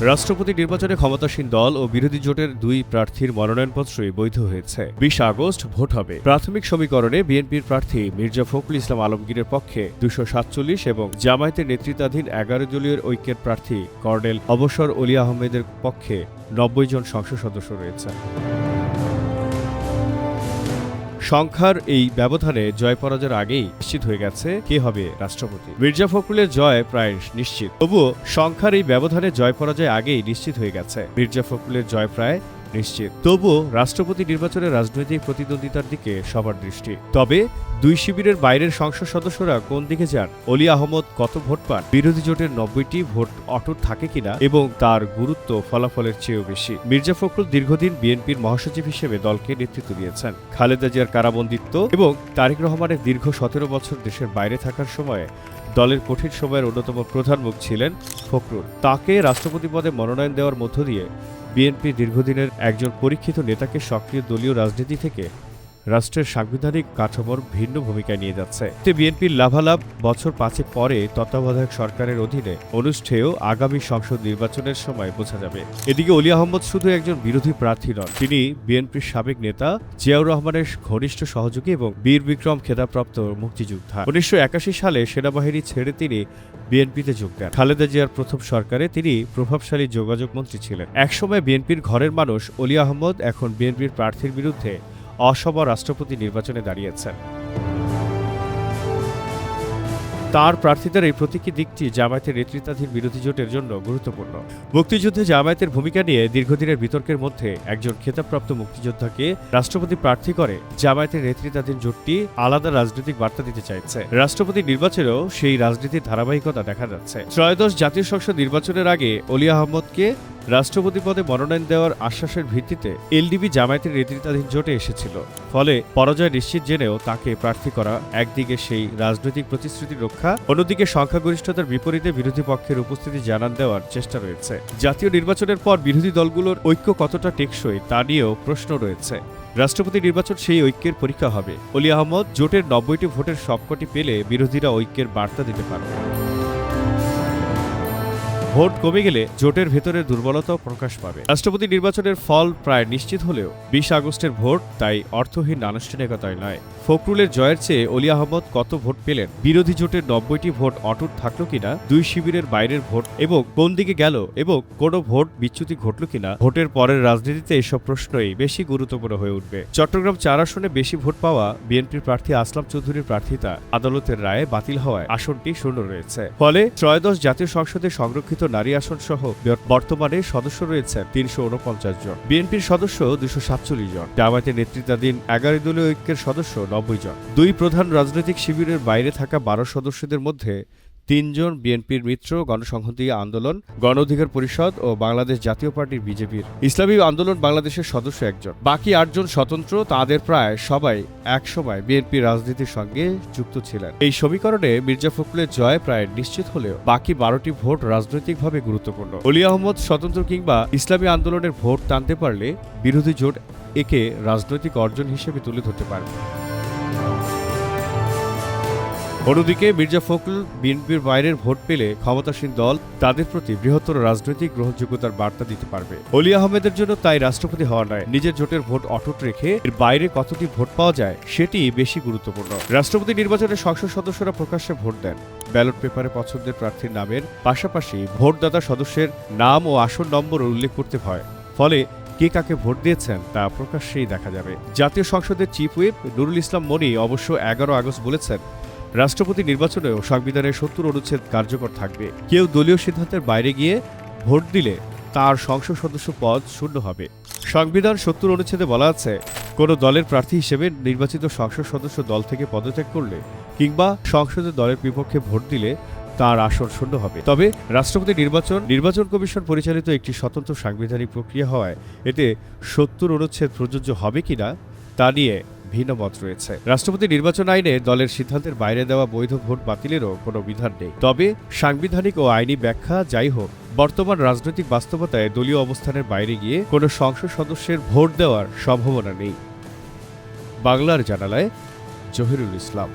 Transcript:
রাষ্ট্রপতি নির্বাচনে ক্ষমতাসীন দল ও বিরোধী জোটের দুই প্রার্থীর মনোনয়নপত্রই বৈধ হয়েছে। ২০ আগস্ট ভোট হবে। প্রাথমিক সমীকরণে বিএনপির প্রার্থী মির্জা ফখরুল ইসলাম আলমগীরের পক্ষে ২৪৭ এবং জামায়াতের নেতৃত্বাধীন ১১ দলীয় ঐক্যের প্রার্থী কর্নেল অবসর অলি আহমেদের পক্ষে ৯০ জন সংসদ সদস্য রয়েছে। সংখ্যার এই ব্যবধানে জয় পরাজয়ের আগেই নিশ্চিত হয়ে গেছে কে হবে রাষ্ট্রপতি। মির্জা ফখরুলের জয় প্রায় নিশ্চিত, তবুও সংখ্যার এই ব্যবধানে জয় পরাজয় আগেই নিশ্চিত হয়ে গেছে। মির্জা ফখরুলের জয় প্রায় নিশ্চিত, তবুও রাষ্ট্রপতি নির্বাচনের রাজনৈতিক প্রতিদ্বন্দ্বিতার দিকে সবার দৃষ্টি। তবে দুই শিবিরের বাইরের সংসদ সদস্যরা কোন দিকে যান, অলি আহমদ কত ভোট পান, বিরোধী জোটের ৯০টি ভোট অটুট থাকে কিনা এবং তার গুরুত্ব ফলাফলের চেয়েও বেশি। মির্জা ফখরুল দীর্ঘদিন বিএনপির মহাসচিব হিসেবে দলকে নেতৃত্ব দিয়েছেন। খালেদা জিয়ার কারাবন্দিত্ব এবং তারেক রহমানের দীর্ঘ ১৭ বছর দেশের বাইরে থাকার সময়ে দলের কঠিন সময়ের অন্যতম প্রধান মুখ ছিলেন ফখরুল। তাকে রাষ্ট্রপতি পদে মনোনয়ন দেওয়ার মধ্য দিয়ে বিএনপি দীর্ঘদিনের একজন পরীক্ষিত নেতাকে সক্রিয় দলীয় রাজনীতি থেকে রাষ্ট্রের সাংবিধানিক কাঠামোর ভিন্ন ভূমিকায় নিয়ে যাচ্ছে। বিএনপির লাভালাভ বছর ৫ পরে তত্ত্বাবধায়ক সরকারের অধীনে অনুষ্ঠেয় আগামী সংসদ নির্বাচনের সময় বোঝা যাবে। এদিকে অলি আহমদ শুধু একজন বিরোধী প্রার্থী নন, তিনি বিএনপির সাবেক নেতা জিয়াউর রহমানের ঘনিষ্ঠ সহযোগী এবং বীর বিক্রম খেতাবপ্রাপ্ত মুক্তিযোদ্ধা। ১৯৮১ সালে সেনাবাহিনী ছেড়ে তিনি বিএনপিতে যোগ দেন। খালেদা জিয়ার প্রথম সরকারে তিনি প্রভাবশালী যোগাযোগ মন্ত্রী ছিলেন। একসময় বিএনপির ঘরের মানুষ অলি আহমদ এখন বিএনপির প্রার্থীর বিরুদ্ধে অসম রাষ্ট্রপতি নির্বাচনে দাঁড়িয়েছেন। তার প্রার্থিতার এই প্রতীকী দিকটি জামায়াতের নেতৃত্বাধীন বিরোধী জোটের জন্য গুরুত্বপূর্ণ। মুক্তিযুদ্ধে জামায়াতের ভূমিকা নিয়ে দীর্ঘদিনের বিতর্কের মধ্যে একজন খেতাবপ্রাপ্ত মুক্তিযোদ্ধাকে রাষ্ট্রপতি প্রার্থী করে জামায়াতের নেতৃত্বাধীন জোটটি আলাদা রাজনৈতিক বার্তা দিতে চাইছে। রাষ্ট্রপতি নির্বাচনেও সেই রাজনীতির ধারাবাহিকতা দেখা যাচ্ছে। ত্রয়োদশ জাতীয় সংসদ নির্বাচনের আগে অলি আহমদকে রাষ্ট্রপতি পদে মনোনয়ন দেওয়ার আশ্বাসের ভিত্তিতে এলডিপি জামায়াতের নেতৃত্বাধীন জোটে এসেছিল। ফলে পরাজয় নিশ্চিত জেনেও তাকে প্রার্থী করা একদিকে সেই রাজনৈতিক প্রতিশ্রুতি রক্ষা, অন্যদিকে সংখ্যাগরিষ্ঠতার বিপরীতে বিরোধী পক্ষের উপস্থিতি জানান দেওয়ার চেষ্টা রয়েছে। জাতীয় নির্বাচনের পর বিরোধী দলগুলোর ঐক্য কতটা টেকসই তা নিয়েও প্রশ্ন রয়েছে। রাষ্ট্রপতি নির্বাচন সেই ঐক্যের পরীক্ষা হবে। অলি আহমদ জোটের ৯০টি ভোটের সবকটি পেলে বিরোধীরা ঐক্যের বার্তা দিতে পারবে। ভোট কমে গেলে জোটের ভেতরের দুর্বলতাও প্রকাশ পাবে। রাষ্ট্রপতি নির্বাচনের ফল প্রায় নিশ্চিত হলেও ২০ আগস্টের ভোট তাই অর্থহীন আনুষ্ঠানিকতায় নয়। ফখরুলের জয়ের চেয়ে অলি আহমদ কত ভোট পেলেন, বিরোধী জোটের ৯০টি ভোট অটুট থাকলো কিনা, দুই শিবিরের বাইরের ভোট এবং কোন দিকে গেল এবং কোনো ভোট বিচ্যুতি ঘটল কিনা, ভোটের পরের রাজনীতিতে এসব প্রশ্নই বেশি গুরুত্বপূর্ণ হয়ে উঠবে। চট্টগ্রাম ৪ আসনে বেশি ভোট পাওয়া বিএনপির প্রার্থী আসলাম চৌধুরীর প্রার্থিতা আদালতের রায়ে বাতিল হওয়ায় আসনটি শূন্য রয়েছে। ফলে ত্রয়োদশ জাতীয় সংসদে সংরক্ষিত নারী আসন সহ বর্তমানে সদস্য রয়েছে ৩৪৯ জন। বিএনপির সদস্য ২৪৭ জন। জামায়াতের নেতৃত্বাধীন ১১ দলীয় ঐক্যের সদস্য ৯০ জন। দুই প্রধান রাজনৈতিক শিবিরের বাইরে থাকা ১২ সদস্যদের মধ্যে ৩ জন বিএনপির মিত্র গণসংহতি আন্দোলন, গণ অধিকার পরিষদ ও বাংলাদেশ জাতীয় পার্টির বিজেপির। ইসলামী আন্দোলন বাংলাদেশের সদস্য ১ জন। বাকি ৮ জন স্বতন্ত্র, তাদের প্রায় সবাই একসময় বিএনপি রাজনীতির সঙ্গে যুক্ত ছিলেন। এই সমীকরণে মির্জা ফখরুলের জয় প্রায় নিশ্চিত হলেও বাকি ১২টি ভোট রাজনৈতিকভাবে গুরুত্বপূর্ণ। অলি আহমদ স্বতন্ত্র কিংবা ইসলামী আন্দোলনের ভোট টানতে পারলে বিরোধী জোট একে রাজনৈতিক অর্জন হিসেবে তুলে ধরতে পারবে। অন্যদিকে মির্জা ফখরুল বিএনপির বাইরের ভোট পেলে ক্ষমতাসীন দল তাদের প্রতি বৃহত্তর রাজনৈতিক গ্রহণযোগ্যতার বার্তা দিতে পারবে। অলি আহমেদের জন্য তাই রাষ্ট্রপতি হওয়া নয়, নিজের জোটের ভোট অটুট রেখে এর বাইরে কতটি ভোট পাওয়া যায় সেটি বেশি গুরুত্বপূর্ণ। রাষ্ট্রপতি নির্বাচনে সংসদ সদস্যরা প্রকাশ্যে ভোট দেন। ব্যালট পেপারে পছন্দের প্রার্থীর নামের পাশাপাশি ভোটদাতা সদস্যের নাম ও আসন নম্বর উল্লেখ করতে হয়। ফলে কে কাকে ভোট দিয়েছেন তা প্রকাশ্যেই দেখা যাবে। জাতীয় সংসদের চিফ হুইপ নুরুল ইসলাম মনি অবশ্য ১১ আগস্ট বলেছেন, রাষ্ট্রপতি নির্বাচনেও সংবিধানের ৭০ অনুচ্ছেদ কার্যকর থাকবে। কেউ দলীয় সিদ্ধান্তের বাইরে গিয়ে ভোট দিলে তার সংসদ সদস্য পদ শূন্য হবে। সংবিধান ৭০ অনুচ্ছেদে বলা আছে, কোনো দলের প্রার্থী হিসেবে নির্বাচিত সংসদ সদস্য দল থেকে পদত্যাগ করলে কিংবা সংসদে দলের বিপক্ষে ভোট দিলে তার আসন শূন্য হবে। তবে রাষ্ট্রপতি নির্বাচন কমিশন পরিচালিত একটি স্বতন্ত্র সাংবিধানিক প্রক্রিয়া হওয়ায় এতে ৭০ অনুচ্ছেদ প্রযোজ্য হবে কিনা তা নিয়ে ভিন্ন মত রয়েছে। রাষ্ট্রপতি নির্বাচন আইনে দলের সিদ্ধান্তের বাইরে দেওয়া বৈধ ভোট বাতিলেরও কোনো বিধান নেই। তবে সাংবিধানিক ও আইনি ব্যাখ্যা যাই হোক, বর্তমান রাজনৈতিক বাস্তবতায় দলীয় অবস্থানের বাইরে গিয়ে কোনো সংসদ সদস্যের ভোট দেওয়ার সম্ভাবনা নেই। বাংলার জানালায় জহিরুল ইসলাম।